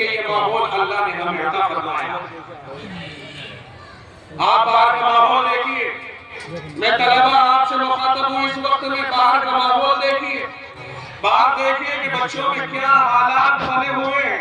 کہ یہ ماحول اللہ نے ہمیں عطا فرمایا. آپ باہر کا ماحول دیکھیے. میں طلبہ آپ سے مخاطب ہوں اس وقت میں. باہر کا ماحول دیکھیے. باہر دیکھیے کہ بچوں میں کیا حالات بنے ہوئے ہیں.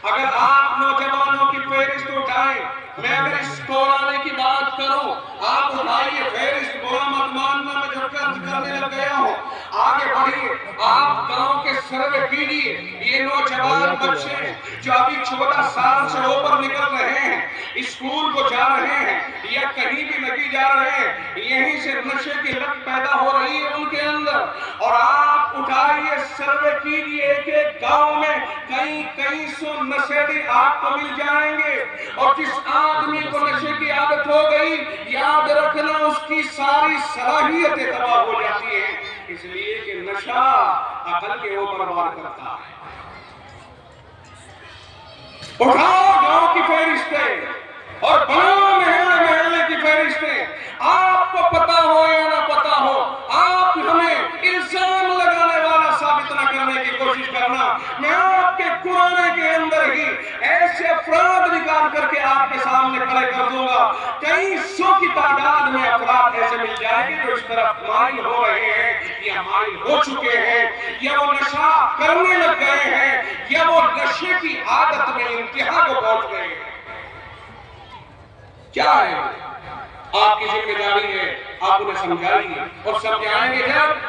اگر آپ نوجوانوں کی فہرست اٹھائیں, میں اگر اس کورانے کی بات کروں, آپ اٹھائیے فہرست, برا مت ماننا میں جو قرض کرنے لگ گیا ہوں. آگے بڑھیے, آپ گاؤں کے سروے کیجیے. یہ نوجوان بچے جو ابھی 14 سال سے اوپر نکل رہے ہیں, اسکول کو جا رہے ہیں یا کہیں بھی نہیں جا رہے ہیں, یہیں سے نشے کی لت پیدا ہو رہی ہے ان کے اندر. اور آپ اٹھائیے سروے کیجیے, ایک ایک گاؤں میں کئی سو نشیڑی آپ کو مل جائیں گے. اور جس آدمی کو نشے کی عادت ہو گئی, یاد رکھنا اس کی ساری صلاحیتیں تباہ ہو جاتی ہیں. اس لیے کہ نشہ عقل کے اوپر وار کرتا ہے. اٹھاؤ گاؤں کی فہرستیں اور بناؤ محلے محلے کی فہرستیں. آپ کو پتا ہو یا نہ پتا ہو, آپ ہمیں الزام لگانے والا ثابت نہ کرنے کی کوشش کرنا. میں آپ کے قرآن کے اندر ہی ایسے افراد نکال کر کے آپ کے سامنے کھڑے کر دوں گا. کئی سو کی تعداد میں افراد ایسے مل جائیں گے جو اس طرف مائل ہو رہے ہیں یا مائل ہو چکے ہیں, یا وہ نشہ کرنے لگ گئے ہیں, یا وہ نشے کی عادت میں انتہا کو پہنچ گئے ہیں. کیا ہے آپ کی ذمہ داری ہے, آپ انہیں سمجھائیے. اور سمجھائیں گے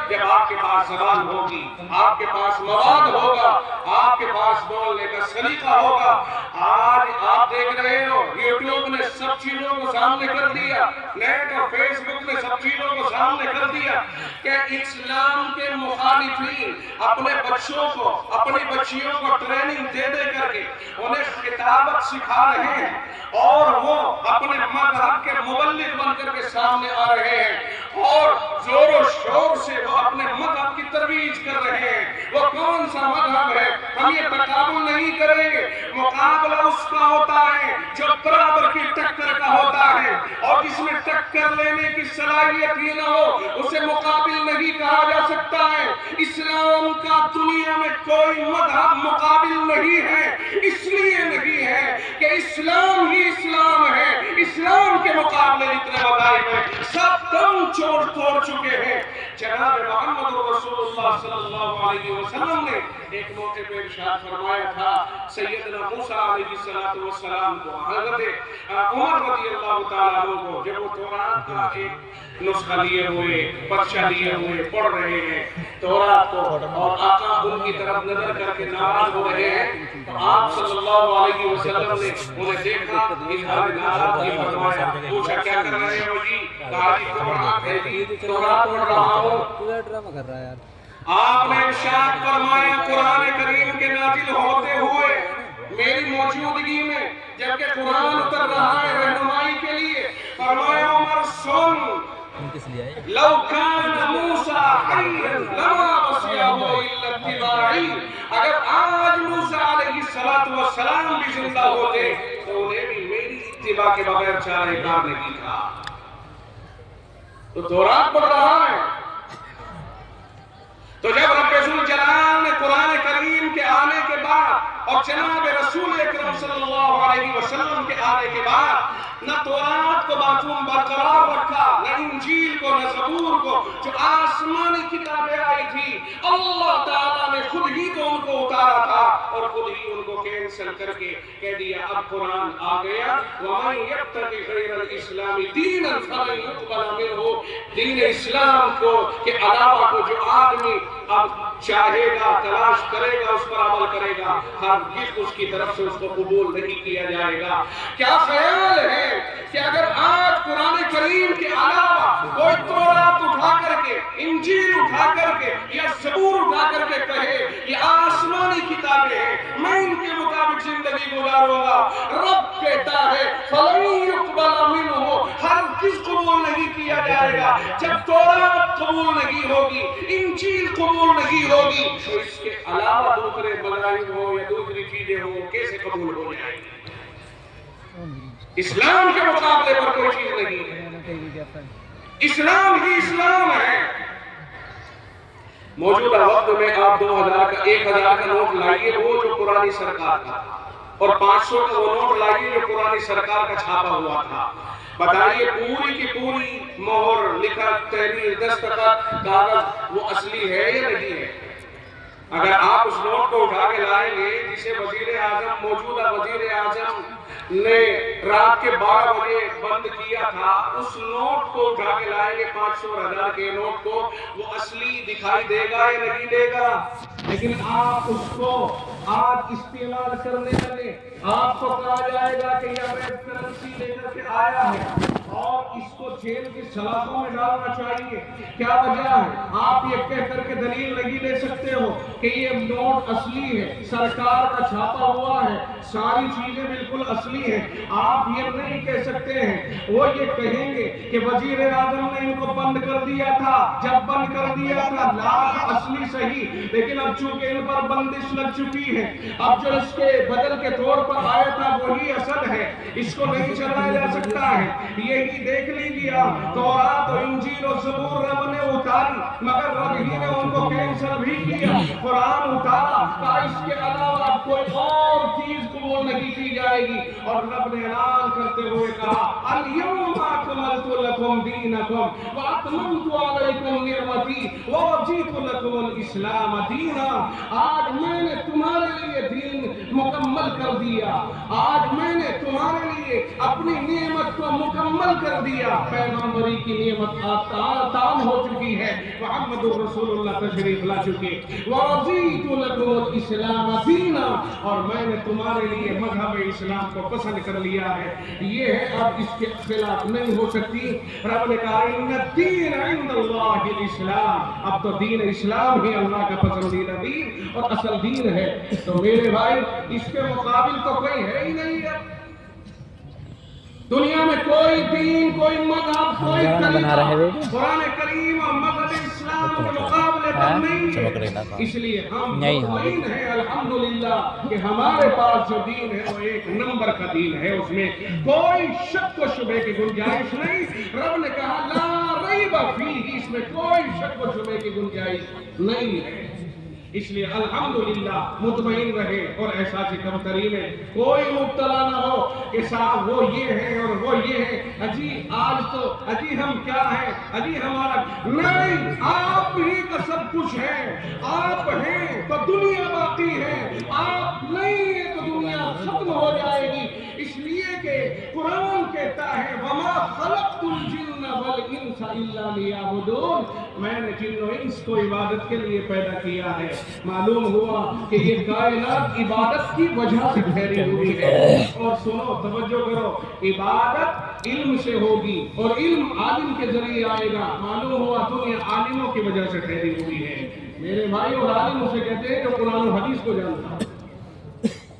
جب آپ کے پاس زبان ہوگی, آپ کے پاس مواد ہوگا, آپ کے پاس بولنے کا سلیقہ ہوگا. آج آپ دیکھ رہے ہو یوٹیوب نے سب چیزوں کو سامنے کر دیا, نیٹ اور فیس بک نے سب چیزوں کو سامنے کر دیا کہ اسلام کے مخالفین اپنے بچوں کو, اپنی بچیوں کو ٹریننگ دے دے کر کے انہیں خطابت سکھا رہے ہیں, اور وہ اپنے مذہب کے مبلغ بن کر کے سامنے آ رہے ہیں, اور زور و شور سے وہ اپنے مذہب کی ترویج کر رہے ہیں. وہ کون سا مذہب ہے؟ ہم یہ تقابل نہیں کریں گے. مقابلہ اس کا ہوتا ہے جو برابر کی ٹکر کا ہوتا ہے, اور جس میں ٹکر لینے کی صلاحیت ہی نہ ہو اسے مقابل نہیں کہا جا سکتا ہے. اسلام کا دنیا میں کوئی مذہب مقابل نہیں ہے, اس لیے نہیں ہے کہ اسلام ہی اسلام ہے. اسلام کے مقابلے اتنے مذاہب ہیں, سب دم توڑ چکے ہیں. جناب محمد رسول اللہ صلی اللہ علیہ وسلم نے ایک موقع پہ ارشاد فرمایا تھا, سیدنا موسیٰ علیہ السلام کو, حضرت عمر رضی اللہ تعالیٰ عنہ کو, جب وہ تورات کا ایک نسخہ لیے ہوئے, پرچہ لیے ہوئے پڑھ رہے ہیں تورات کو, اور آقا ان کی طرف نظر کر کے ناراض ہو رہے ہیں, تو آپ صلی اللہ علیہ وسلم نے انہیں دیکھا, اظہار ناراضگی فرمایا. پوچھا کیا کر رہے ہو جی؟ کہا جی تورات ہے جی, تورات پڑھ رہا ہوں. آپ نے ارشاد فرمایا قرآن کریم کے نازل ہوتے ہوئے میری موجودگی میں, جبکہ قرآن اتر رہا ہے رہنمائی کے لیے, فرمایا عمر سن, لو کان موسیٰ حیا لما وسعہ الا اتباعی. اگر آج موسیٰ علیہ السلام بھی زندہ ہوتے تو انہیں بھی میری اتباع کے بغیر چارہ کار نہیں تھا. تو تورات پڑھ رہا ہے. تو جب رب ذوالجلال نے قرآن کریم کے آنے کے بعد اور جناب رسول اکرم صلی اللہ علیہ وسلم کے آنے کے بعد نہ تورات کو معصوم برقرار رکھا, نہ انجیل کو, نہ زبور کو, جو آسمانی کتابیں آئی تھی اللہ تعالیٰ نے خود ہی تو ان کو اتارا تھا اور خود ہی ان کو کینسل کر کے کہہ دیا اب قرآن آ گیا. وَمَنْ يَبْتَغِ غَيْرَ الْإِسْلَامِ دِينًا فَلَنْ يُقْبَلَ مِنْهُ. دین اسلام کو کے علاوہ کو جو آدمی اب چاہے گا, تلاش کرے گا, اس پر عمل کرے گا, ہرگز اس کی طرف سے اس کو قبول نہیں کیا جائے گا. کیا خیال ہے کہ اگر آج قرآن کریم کے علاوہ کوئی تورات اٹھا کر کے, انجیل اٹھا کر کے یا زبور اٹھا کر کے کہے یہ آسمانی کتابیں ہیں, میں ان کے مطابق زندگی گزاروں گا, رب کہتا ہے فَلَنْ يُقْبَلَ مِنْهُ, ہرگز قبول نہیں کیا جائے گا. جب تورات قبول نہیں ہوگی, انجیل قبول نہیں ہوگی, تو اس کے علاوہ دوسرے مذاہب ہو یا دوسری چیزیں ہو کیسے قبول ہو جائیں گی؟ اسلام کے مقابلے پر کوئی چیز نہیں ہے, اسلام ہی اسلام ہے. موجودہ وقت میں آپ 2000 کا 1000 کا نوٹ لائیے, وہ جو پرانی سرکار تھا, اور 500 کا وہ نوٹ لائیے جو پرانی سرکار کا چھاپا ہوا تھا. بتائیے پوری کی پوری مہر، لکھت، تحریر، دستخط، کاغذ وہ اصلی ہے یا نہیں ہے؟ اگر آپ اس نوٹ کو اٹھا کے لائیں گے جسے وزیر اعظم، موجودہ وزیر اعظم نے رات کے 12 بجے بند کیا تھا، اس نوٹ کو اٹھا کے لائیں گے 500 اور 1000 کے نوٹ کو، وہ اصلی دکھائی دے گا یا نہیں دے گا؟ لیکن آپ اس کو آج استعمال کرنے لگے، آپ کو کہا جائے گا کہ یہ ریڈ کرنسی لے کر کے آیا ہے اور اس کو جیل کی سلاخوں میں ڈالنا چاہیے. کیا وجہ ہے؟ آپ یہ کہہ کر کے دلیل نہیں دے سکتے ہو کہ یہ نوٹ اصلی ہے، سرکار کا چھاپا ہوا ہے، ساری چیزیں بالکل اصلی ہیں. آپ یہ نہیں کہہ سکتے ہیں. وہ یہ کہیں گے کہ وزیر اعظم نے ان کو بند کر دیا تھا، جب بند کر دیا تھا لاکھ اصلی صحیح، لیکن اب چونکہ ان پر بندش لگ چکی ہے، اب جو اس کے بدل کے طور پر آیا تھا وہی اصل ہے، اس کو نہیں چلایا جا سکتا ہے. یہی دیکھ لیجیے، تورات و انجیل و زبور رب نے اتاری مگر رب ہی نے ان کو کینسل بھی کیا. قرآن اتارا کہ اس کے علاوہ اب کوئی اور چیز قبول نہیں کی جائے گی، اور رب نے اعلان کرتے ہوئے کہا الیوم اکملت لکم دینکم واتممت علیکم نعمتی ورضیت لکم الاسلام دینا. آج میں نے تمہارے لیے دین مکمل کر دیا، آج میں نے تمہارے لیے اپنی نعمت کو مکمل کر دیا. پیغمبری کی نعمت تام ہو چکی ہے، محمد رسول اللہ تشریف لا چکے. ورضیت لکم الاسلام دینا، اور میں نے تمہارے لیے مذہب اسلام کو پسند کر لیا ہے. یہ ہے، اب اس کے خلاف نہیں ہو سکتی. رب نے کہا ان الدین عند اللہ الاسلام، اب تو دین اسلام ہی اللہ کا پسندیدہ دین اور اصل دین ہے. تو میرے بھائی اس کے مقابل تو کوئی ہے ہی نہیں ہے دنیا میں. کوئی دین، کوئی مذہب، کوئی طریقہ قرآن کریم اور مذہب اسلام کے مقابلے پر نہیں ہے. اس لیے ہم مطمئن ہیں الحمدللہ کہ ہمارے پاس جو دین ہے وہ ایک نمبر کا دین ہے، اس میں کوئی شک و شبہ کی گنجائش نہیں. رب نے کہا لا ریب فیہ، اس میں کوئی شک و شبہ کی گنجائش نہیں ہے. اس لیے الحمدللہ مطمئن رہے اور احساس کمتری میں کوئی مبتلا نہ ہو کہ صاحب وہ یہ ہے اور وہ یہ ہے، اجی آج تو اجی ہم کیا ہیں، اجی ہمارا نہیں. آپ ہی کا سب کچھ ہے، آپ ہیں تو دنیا باقی ہے، آپ نہیں ہیں تو دنیا ختم ہو جائے گی. اس لیے کہ قرآن کہتا ہے وما خلقت الجن والانس الا لیعبدون، میں نے جن و انس کو عبادت کے لیے پیدا کیا ہے. معلوم ہوا کہ یہ کائنات عبادت کی وجہ سے ٹھہری ہوئی ہے. اور سنو، توجہ کرو، عبادت علم سے ہوگی اور علم عالم کے ذریعے آئے گا. معلوم ہوا دنیا عالموں کی وجہ سے ٹھہری ہوئی ہے. میرے بھائی، اور عالم اسے کہتے ہیں جو قرآن و حدیث کو جانتا ہے.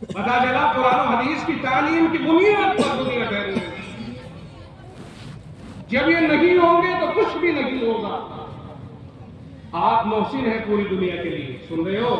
پتا چلا قرآن و حدیث کی تعلیم کی بنیاد پر دنیا ٹھہری ہے. جب یہ نہیں ہوں گے تو کچھ بھی نہیں ہوگا. آپ محسن ہیں پوری دنیا کے لیے، سن رہے ہو؟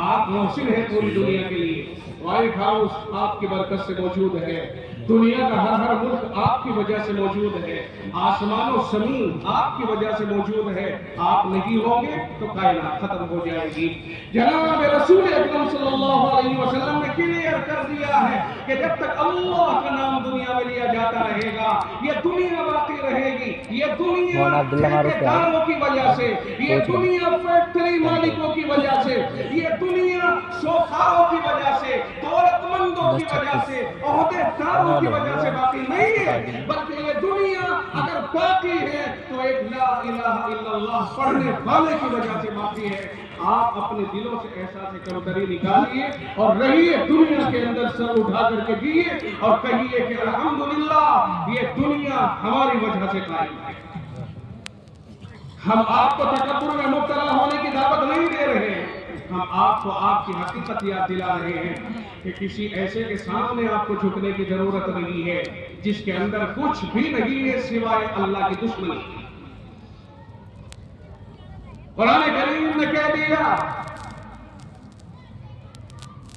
آپ محسن ہیں پوری دنیا کے لیے. وائٹ ہاؤس آپ کی برکت سے موجود ہے، دنیا کا ہر ملک آپ کی وجہ سے موجود ہے، آسمان و زمین آپ کی وجہ سے موجود ہے. آپ نہیں ہوں گے تو کائنات ختم ہو جائے گی. جناب رسول اکرم صلی اللہ علیہ وسلم نے کلیئر کر دیا ہے کہ جب تک اللہ کا نام دنیا میں لیا جاتا رہے گا یہ دنیا باقی رہے گی. یہ دنیا ٹھیکیداروں کی وجہ سے، یہ دنیا فیکٹری مالکوں کی وجہ سے، یہ دنیا شوخاروں کی وجہ سے، دولت مندوں کی وجہ سے، عہدے داروں کی وجہ سے باقی نہیں ہے، بلکہ یہ دنیا اگر باقی ہے تو ایک لا الہ الا اللہ پڑھنے والے کی وجہ سے باقی ہے. آپ اپنے دلوں سے احساس کمتری نکالیے اور رہیے دنیا کے اندر سر اٹھا کر کے جیے اور کہیے کہ الحمدللہ یہ دنیا ہماری وجہ سے قائم ہے. ہم آپ کو تکبر میں مبتلا ہونے کی دعوت نہیں دے رہے ہیں، ہم آپ کو آپ کی حقیقت یاد دلا رہے ہیں کہ کسی ایسے کے سامنے آپ کو جھکنے کی ضرورت نہیں ہے جس کے اندر کچھ بھی نہیں ہے سوائے اللہ کی دشمنی. قرآن کریم نے کہہ دیا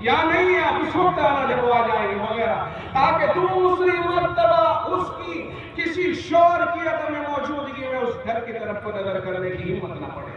یا نہیں آپ اس وقت آنا جب وہ آ جائیں گے وغیرہ، تاکہ دوسری مرتبہ اس کی کسی شور کی عدم موجودگی میں اس گھر کی طرف کو نظر کرنے کی ہمت نہ پڑے۔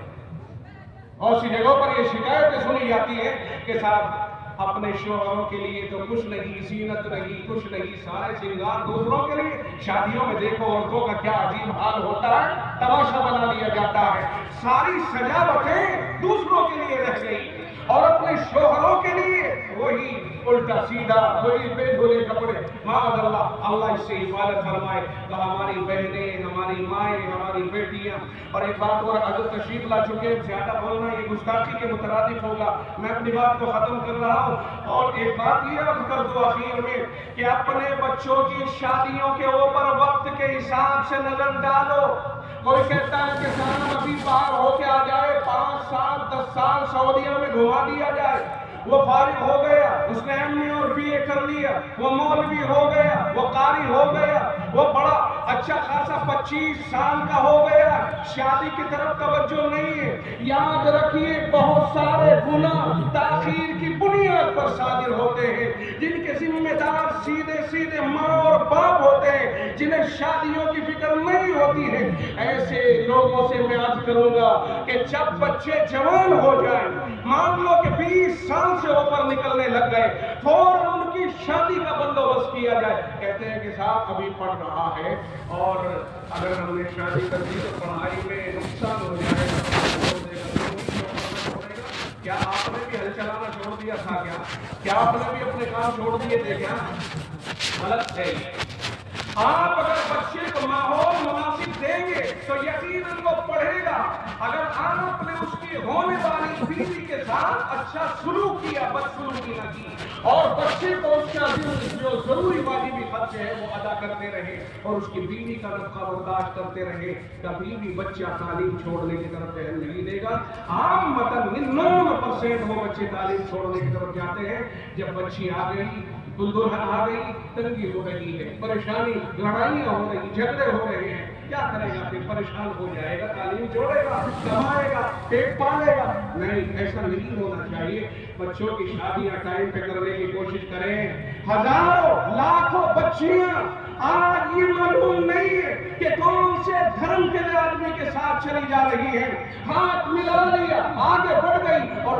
بہت سی جگہوں پر یہ شکایتیں سنی جاتی ہیں کہ صاحب اپنے شوہروں کے لیے تو کچھ نہیں، زینت نہیں، کچھ نہیں، سارے سنگار دوسروں کے لیے۔ شادیوں میں دیکھو عورتوں کا کیا عجیب حال ہوتا ہے، تماشا بنا لیا جاتا ہے، ساری سجاوٹیں دوسروں کے لیے رہ گئی اور اپنے شوہروں کے لیے وہی الٹا سیدھا، وہی بے دھلے کپڑے۔ معاذ اللہ، اللہ اس سے حفاظت فرمائے۔ تو ہماری بہنیں، ہماری مائیں، ہماری بیٹیاں، اور ایک بات اور، حضرت تشریف لا چکے ہیں، زیادہ بولنا یہ گستاخی کے مترادف ہوگا، میں اپنی بات کو ختم کر رہا ہوں۔ اور ایک بات یہ عرض کر دو آخر میں کہ اپنے بچوں کی شادیوں کے اوپر وقت کے حساب سے نظر ڈالو۔ کوئی کہتا ہے کہ صاحب ابھی باہر ہو کے آ جائے، 5 سال 10 سال سعودیہ میں گھما دیا جائے، وہ فارغ ہو گیا، اس نے ایم اے اور بی اے کر لیا، وہ مولوی ہو گیا، وہ قاری ہو گیا، وہ بڑا اچھا خاصا 25 سال کا ہو گیا، شادی کی طرف توجہ نہیں ہے۔ یاد رکھیے بہت سارے گناہ تاخیر کی بنیاد پر صادر ہوتے ہیں، جن کے ذمہ دار سیدھے سیدھے ماں اور باپ ہوتے ہیں، جنہیں شادیوں کی فکر نہیں ہوتی ہے۔ ایسے لوگوں سے میں عرض کروں گا کہ جب بچے جوان ہو جائیں، مان لو کہ 20 سال سے اوپر نکلنے لگ گئے، فوراً ان کی شادی کا بندوبست کیا جائے۔ کہتے ہیں کہ صاحب ابھی پڑھ رہا ہے، اور اگر ہم نے شادی کر دی تو پڑھائی میں نقصان ہو جائے گا۔ کیا آپ نے بھی ہل چلانا چھوڑ دیا تھا؟ کیا آپ نے بھی اپنے کام چھوڑ دیے تھے؟ کیا غلط ہے؟ آپ اگر بچے کو ماحول مناسب دیں گے تو یقیناً وہ پڑھے گا۔ اگر آپ نے اس کی ہونے والی بیوی کے ساتھ اچھا سلوک کیا، بدسلوکی نہ کی، اور بچے کو اس کا جو ضروری واجبی خرچ ہے وہ ادا کرتے رہے، اور اس کی بیوی کا نفقہ برداشت کرتے رہے، کبھی بھی بچہ تعلیم چھوڑنے کی طرف دھیان نہیں دے گا۔ عام مطلب 99% وہ بچے تعلیم چھوڑنے کی طرف جاتے ہیں جب بچی آ گئی، دلہن آ گئی، تنگی ہو رہی ہے، پریشانی، لڑائیاں ہو رہی، جھگڑے ہو رہے ہیں، کیا کرے گا؟ پھر پریشان ہو جائے گا، تعلیم چھوڑے گا، کمائے گا، پیٹ پالے گا؟ نہیں، ایسا نہیں ہونا چاہیے۔ بچوں کی شادیاں ٹائم پہ کرنے کی کوشش کریں۔ ہزاروں لاکھوں بچیاں آج یہ معلوم نہیں ہے کہ کون سے دھرم کے آدمی کے ساتھ چلی جا رہی ہے، ہاتھ ملا لیا، آگے بڑھ گئی، اور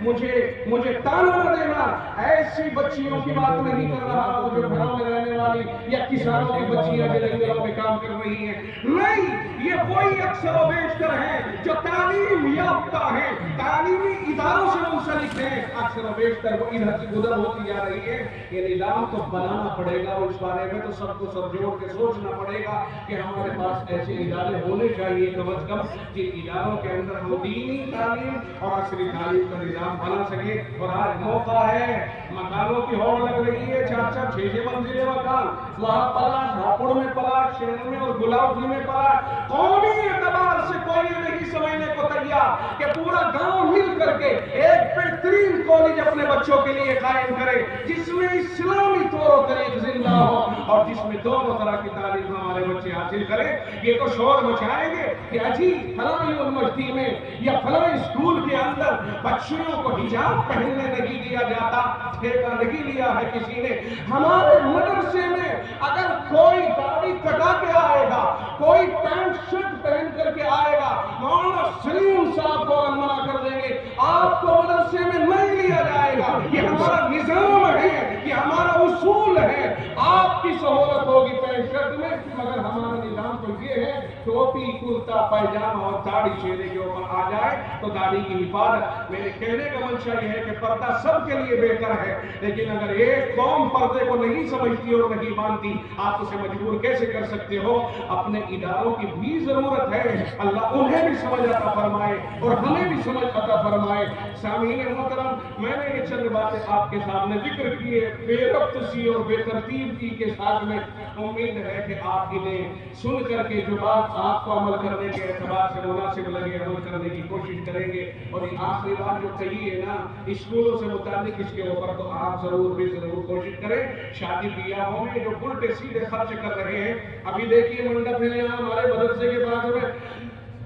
مجھے تانا نہ دینا، ایسی بچیوں کی بات نہیں کر رہا ہوں جو گھروں میں رہنے والی یا کسانوں کی بچیاں جو جنگلوں میں کام کر رہی ہیں۔ نہیں، یہ وہی اکثر و بیشتر ہیں جو تعلیم یافتہ ہیں، تعلیمی اداروں سے منسلک ہیں، اکثر و بیشتر وہ ادھر سے ادھر ہوتی جا رہی ہے۔ یہ نظام تو بنانا پڑے گا، اور اس بارے میں تو سب کو سب جوڑ کے سوچنا پڑے گا کہ ہمارے پاس ایسے ادارے ہونے چاہیے کم از کم جن اداروں کے اندر ہم دینی تعلیم اور عصری تعلیم کا نظام بنا سکے۔ اور آج موقع ہے، مکانوں کی ہوڑ لگ رہی ہے، 4-4 6-6 منزلیں مکان، وہاں پلاٹ، ہاپوڑ میں پلاٹ، شہر میں اور گلاوٹی میں پلاٹ۔ قومی اعتبار سے کوئی نہیں سمجھنے کو تیار کہ پورا گاؤں مل کر کے ایک بہترین کالج اپنے بچوں کے لیے قائم کرے، جس میں اسلامی طور و طریق زندہ ہو اور جس میں دونوں طرح کی تعلیم ہمارے بچے حاصل کریں۔ یہ تو شور مچائیں گے کہ اجی فلاں یونیورسٹی میں یا فلاں اسکول کے اندر بچیوں کو حجاب پہننے نہیں دیا جاتا، ٹھیکہ نہیں لیا ہے کسی نے۔ ہمارے مدرسے میں اگر کوئی داڑھی کٹا کے آئے گا، کوئی پینٹ شرٹ پہن کر کے آئے گا، مولانا سلیم صاحب کو منع کر دیں گے، آپ کو مدرسے میں نہیں لیا جائے گا۔ یہ ہمارا نظام ہے، یہ ہمارا اصول ہے۔ آپ کی سہولت ہوگی پینٹ شرٹ میں، مگر ہمارا نظام تو یہ ہے ٹوپی، کرتا پائجامہ اور داڑھی چہرے کے اوپر آ جائے تو داڑھی کی حفاظت۔ میرے کہنے کا منشا یہ ہے کہ پردہ سب کے لیے بہتر ہے، لیکن اگر ایک قوم پردے کو نہیں سمجھتی اور نہیں مانتی، آپ اسے مجبور کیسے کر سکتے ہو؟ اپنے اداروں کی بھی ضرورت ہے، اللہ انہیں بھی سمجھ عطا فرمائے اور ہمیں بھی سمجھ عطا فرمائے۔ سامعین محترم، میں نے یہ چند باتیں آپ کے سامنے ذکر کی ہے، بے ربط سی اور بے ترتیب کے ساتھ میں۔ امید ہے کہ آپ انہیں سن کر کے جو بات آپ کو عمل کرنے کے اعتبار سے مناسب لگے، عمل کرنے کی کوشش کریں گے۔ اور یہ آخری بات جو کہی ہے نا اسکولوں سے متعلق، اس کے اوپر تو آپ ضرور کوشش کریں۔ شادی بیاہوں میں جو الٹے سیدھے خرچ کر رہے ہیں، ابھی دیکھیے منڈپ ہے یہاں ہمارے مدرسے کے پاس میں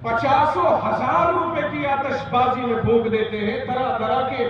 50,000 روپے کی آتش بازی میں پھونک دیتے ہیں، طرح طرح کے